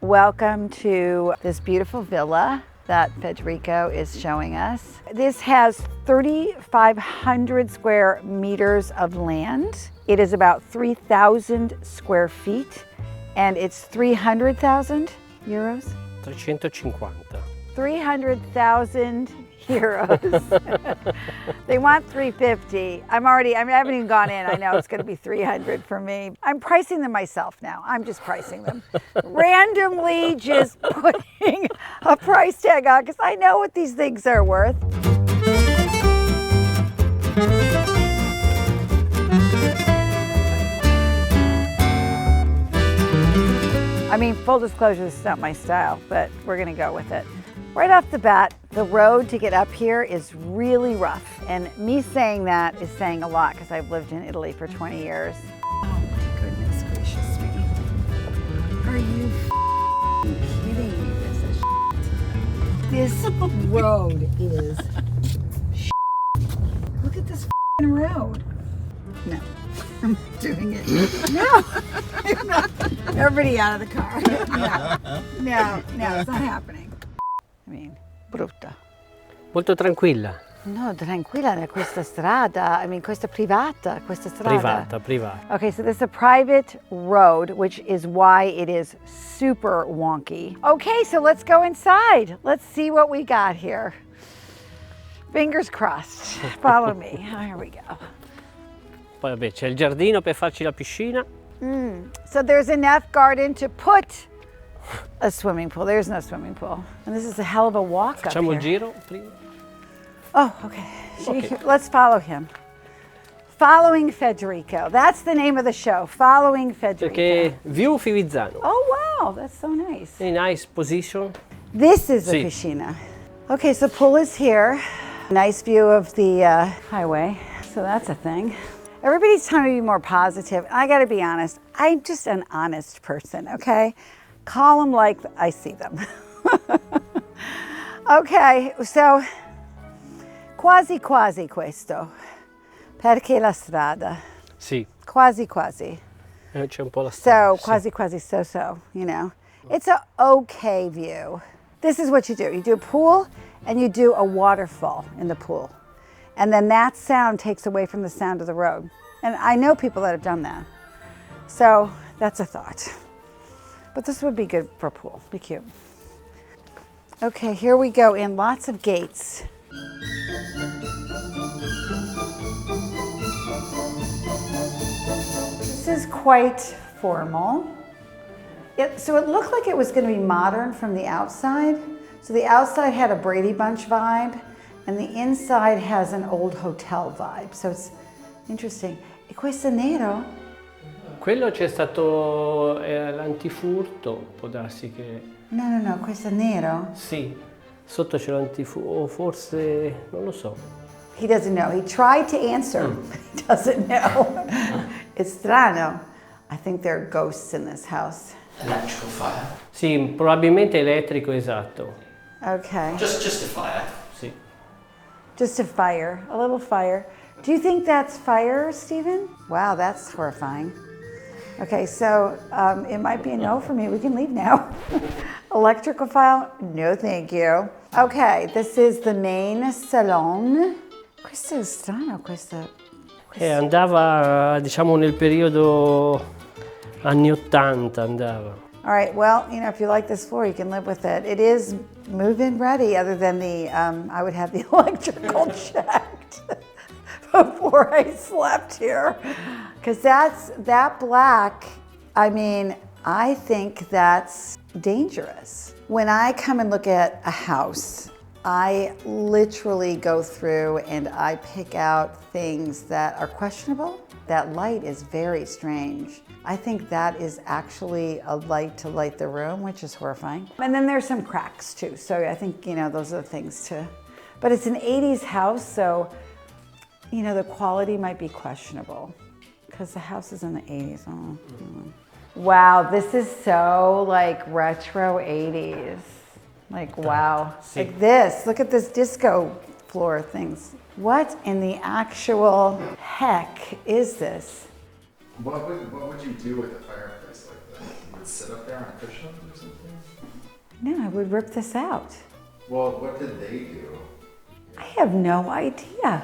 Welcome to this beautiful villa that Federico is showing us. This has 3,500 square meters of land. It is about 3,000 square feet and it's 300,000 euros? 350. 300,000 euros. They want 350. I haven't even gone in. I know it's going to be 300 for me. I'm pricing them myself now. I'm just pricing them. Randomly just putting a price tag on because I know what these things are worth. I mean, full disclosure, this is not my style, but we're gonna go with it. Right off the bat, the road to get up here is really rough. And me saying that is saying a lot because I've lived in Italy for 20 years. Oh my goodness gracious me. Are you kidding me? This road is Look at this road. No, I'm doing it. No, everybody out of the car. No, it's not happening. I mean, brutta. Molto tranquilla. No, tranquilla questa strada. I mean, questa privata, questa strada. Privata. Okay, so this is a private road, which is why it is super wonky. Okay, so let's go inside. Let's see what we got here. Fingers crossed. Follow me. Here we go. Poi vabbè, c'è il giardino per farci la piscina. So there's enough garden to put a swimming pool. There's no swimming pool. And this is a hell of a walk up Facciamo il here. giro prima. Oh, okay. Okay. Let's follow him. Following Federico. That's the name of the show. Following Federico. Perché view Fivizzano. Oh, wow. That's so nice. A nice position. This is the Sì. piscina. Okay, so pool is here. Nice view of the highway. So that's a thing. Everybody's trying to be more positive. I gotta be honest. I'm just an honest person, okay? Call them like I see them. Okay, so quasi questo. Perché la strada? Sì. Quasi. C'è un po' la So, strada. quasi so, you know. It's an okay view. This is what you do. You do a pool and you do a waterfall in the pool. And then that sound takes away from the sound of the road. And I know people that have done that. So that's a thought. But this would be good for a pool, be cute. Okay, here we go in lots of gates. This is quite formal. So it looked like it was going to be modern from the outside. So the outside had a Brady Bunch vibe, and the inside has an old hotel vibe. So it's interesting. E questo nero? Quello c'è stato l'antifurto, può darsi che... No, questo nero. Sì, sotto c'è l'antifurto, o forse, non lo so. He doesn't know. He tried to answer, but he doesn't know. It's strano. I think there are ghosts in this house. Electrical fire. Sì, probabilmente elettrico, esatto. Okay. Just a fire. Sì. Just a fire, a little fire. Do you think that's fire, Stephen? Wow, that's horrifying. Okay, so it might be a no for me. We can leave now. Electrical file? No, thank you. Okay, this is the main salon. Questo è strano, questo. Andava, diciamo, nel periodo anni 80 andava. All right, well, you know, if you like this floor, you can live with it. It is move-in ready, other than the, I would have the electrical checked before I slept here. Because that black, I mean, I think that's dangerous. When I come and look at a house, I literally go through and I pick out things that are questionable. That light is very strange. I think that is actually a light to light the room, which is horrifying. And then there's some cracks too. So I think, you know, those are the things too. But it's an 80s house, so, you know, the quality might be questionable because the house is in the 80s. Oh. Wow, this is so like retro 80s. Like, wow. Like this, look at this disco floor things. What in the actual heck is this? What would you do with a fireplace like this? sit up there on cushions or something? No, I would rip this out. Well, what did they do? I have no idea.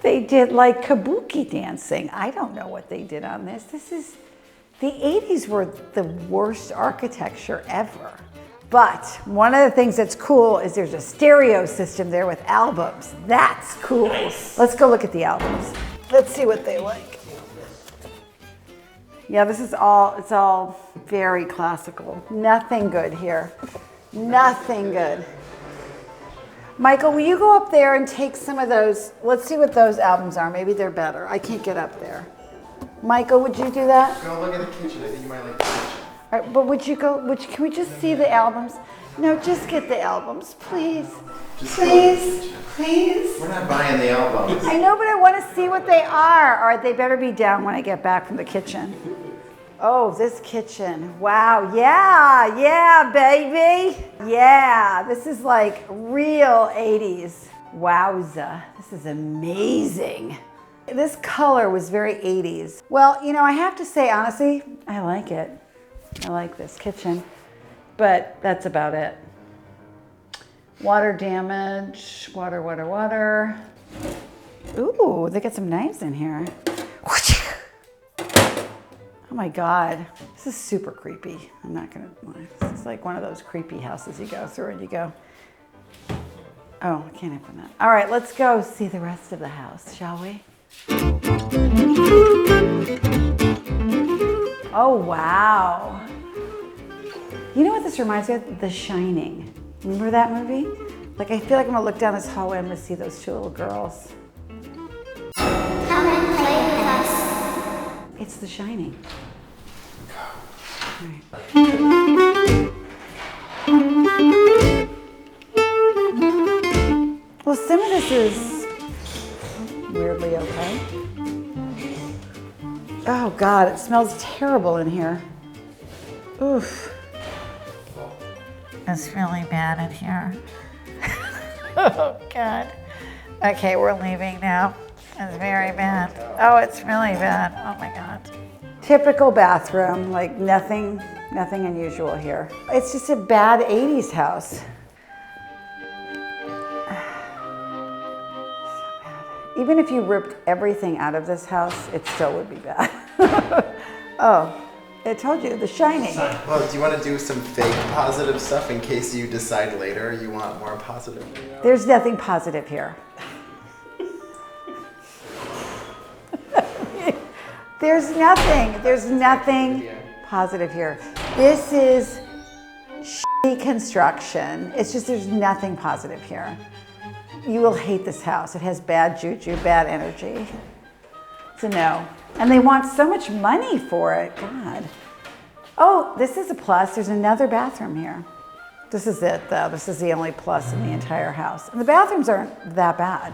They did like kabuki dancing. I don't know what they did on this. The 80s were the worst architecture ever. But one of the things that's cool is there's a stereo system there with albums. That's cool. Let's go look at the albums. Let's see what they like. Yeah, it's all very classical. Nothing good here. Nothing good. Michael, will you go up there and take some of those? Let's see what those albums are. Maybe they're better. I can't get up there. Michael, would you do that? Go look at the kitchen. I think you might like the kitchen. All right, but can we just see the albums? No, just get the albums, please. Please. We're not buying the albums. I know, but I want to see what they are. All right, they better be down when I get back from the kitchen. Oh, this kitchen. Wow, yeah, baby. Yeah, this is like real 80s. Wowza, this is amazing. This color was very 80s. Well, you know, I have to say, honestly, I like it. I like this kitchen, but that's about it. Water damage, water. Ooh, they got some knives in here. Oh my God, this is super creepy. I'm not gonna lie. This is like one of those creepy houses you go through and you go, oh, I can't open that. All right, let's go see the rest of the house, shall we? Oh, wow. You know what this reminds me of? The Shining. Remember that movie? Like, I feel like I'm gonna look down this hallway and I'm gonna see those two little girls. Come and play with us. It's The Shining. All right. Well, some of this is weirdly okay. Oh God, it smells terrible in here. Oof. It's really bad in here. Oh God. Okay, we're leaving now. It's very bad. Oh, it's really bad. Oh my God. Typical bathroom, like nothing unusual here. It's just a bad 80s house. So bad. Even if you ripped everything out of this house, it still would be bad. Oh, I told you, The Shining. Well, do you want to do some fake positive stuff in case you decide later you want more positive? There's nothing positive here. There's nothing positive here. This is shitty construction. It's just, there's nothing positive here. You will hate this house. It has bad juju, bad energy. It's a no. And they want so much money for it, God. Oh, this is a plus. There's another bathroom here. This is it though. This is the only plus in the entire house. And the bathrooms aren't that bad.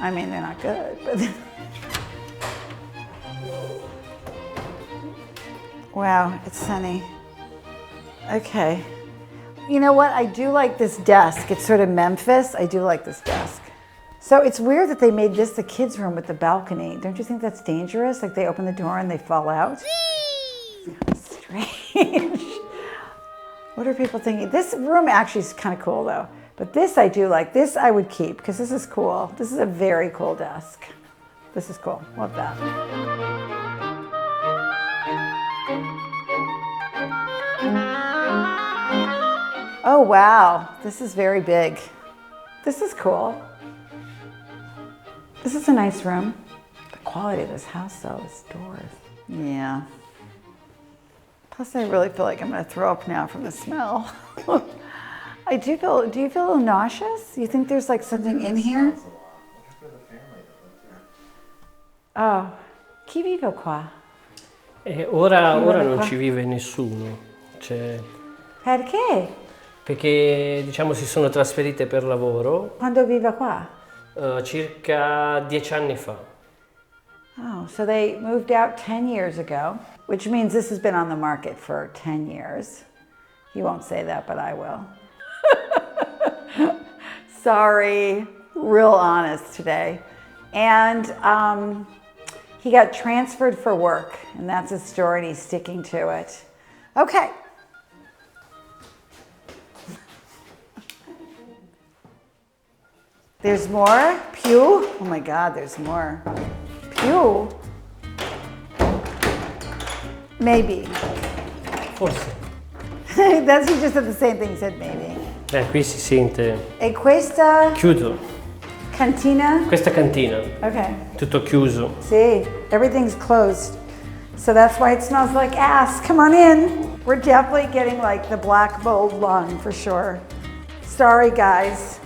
I mean, they're not good, but. Wow, it's sunny. Okay. You know what? I do like this desk. It's sort of Memphis. I do like this desk. So it's weird that they made this the kids' room with the balcony. Don't you think that's dangerous? Like they open the door and they fall out? Strange. What are people thinking? This room actually is kind of cool though. But this I do like. This I would keep because this is cool. This is a very cool desk. This is cool. Love that. Oh wow, this is very big. This is cool. This is a nice room. The quality of this house though, this doors. Yeah. Plus I really feel like I'm gonna throw up now from the smell. I do feel, do you feel a little nauseous? You think there's like something in here? Oh, chi vive qua? Ora non ci vive nessuno. Cioè, Perché? perché diciamo si sono trasferite per lavoro Quando vive qua? circa 10 anni fa. Oh, so they moved out 10 years ago, which means this has been on the market for 10 years. He won't say that, but I will. Sorry, real honest today. And He got transferred for work, and that's his story, and he's sticking to it. Okay. There's more? Più? Oh my God, there's more. Più? Maybe. Forse. That's, he just said the same thing, he said maybe. Qui si sente. E questa Chiuso. cantina? Questa cantina. Okay. Tutto chiuso. See, everything's closed. So that's why it smells like ass. Come on in. We're definitely getting like the black mold lung for sure. Sorry, guys.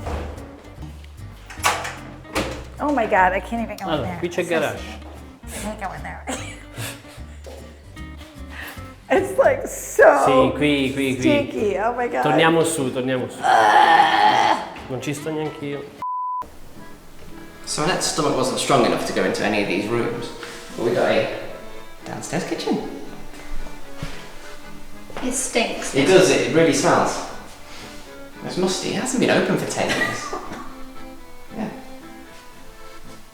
Oh my God, I can't even go in Allora, there. qui c'è il garage. I can't go in there. It's like so Sì, qui. sticky. Oh my God. Torniamo su. Non ci sto neanche io. So Annette's stomach wasn't strong enough to go into any of these rooms, but we got a downstairs kitchen. It stinks. It does, it really smells. It's musty, it hasn't been open for 10 years. Yeah.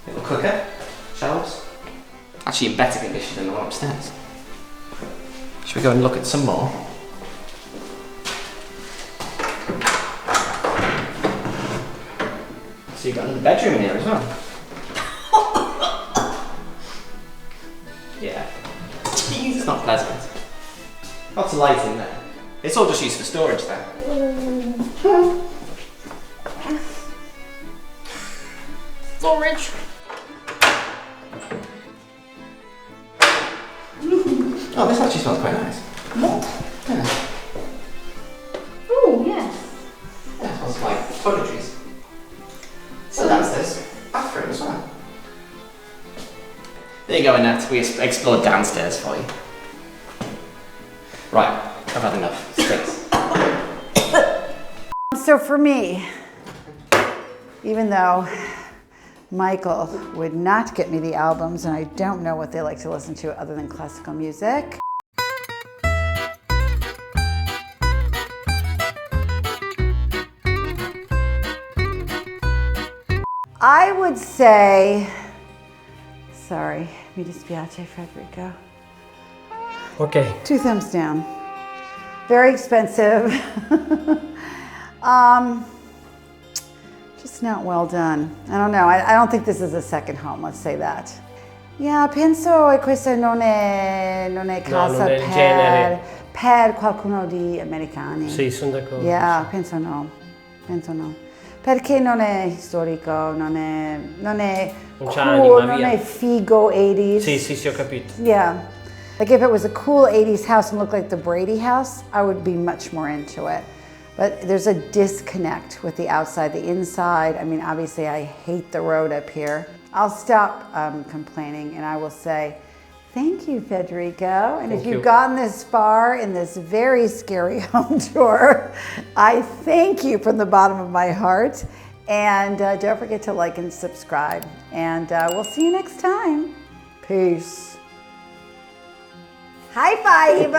Little cooker, shelves. Actually in better condition than the one upstairs. Should we go and look at some more? So you've got another bedroom in here as well. Yeah. It's not pleasant. Lots of light in there. It's all just used for storage though. Storage. Oh, this actually smells quite nice. Yeah. Oh, yes. Yeah, it smells like toiletries. So downstairs, bathroom as well. There you go, Annette. We explored downstairs for you. Right, I've had enough. Stinks. So for me, even though Michael would not get me the albums, and I don't know what they like to listen to other than classical music. I would say, sorry, mi dispiace, Federico. Ok. 2 thumbs down. Very expensive. Just not well done. I don't know. I don't think this is a second home, let's say that. Yeah, penso che questa non è casa non è il genere. per qualcuno di americani. Sì, sono d'accordo. Yeah, penso no. Perché non è storico, non è Non c'ha cool, anima, non via. è figo 80s. Sì, ho capito. Yeah. Like if it was a cool 80s house and looked like the Brady house, I would be much more into it. But there's a disconnect with the outside, the inside. I mean, obviously I hate the road up here. I'll stop complaining and I will say, thank you, Federico. And if Thank you. you've gotten this far in this very scary home tour, I thank you from the bottom of my heart. And don't forget to like and subscribe. And we'll see you next time. Peace. High five.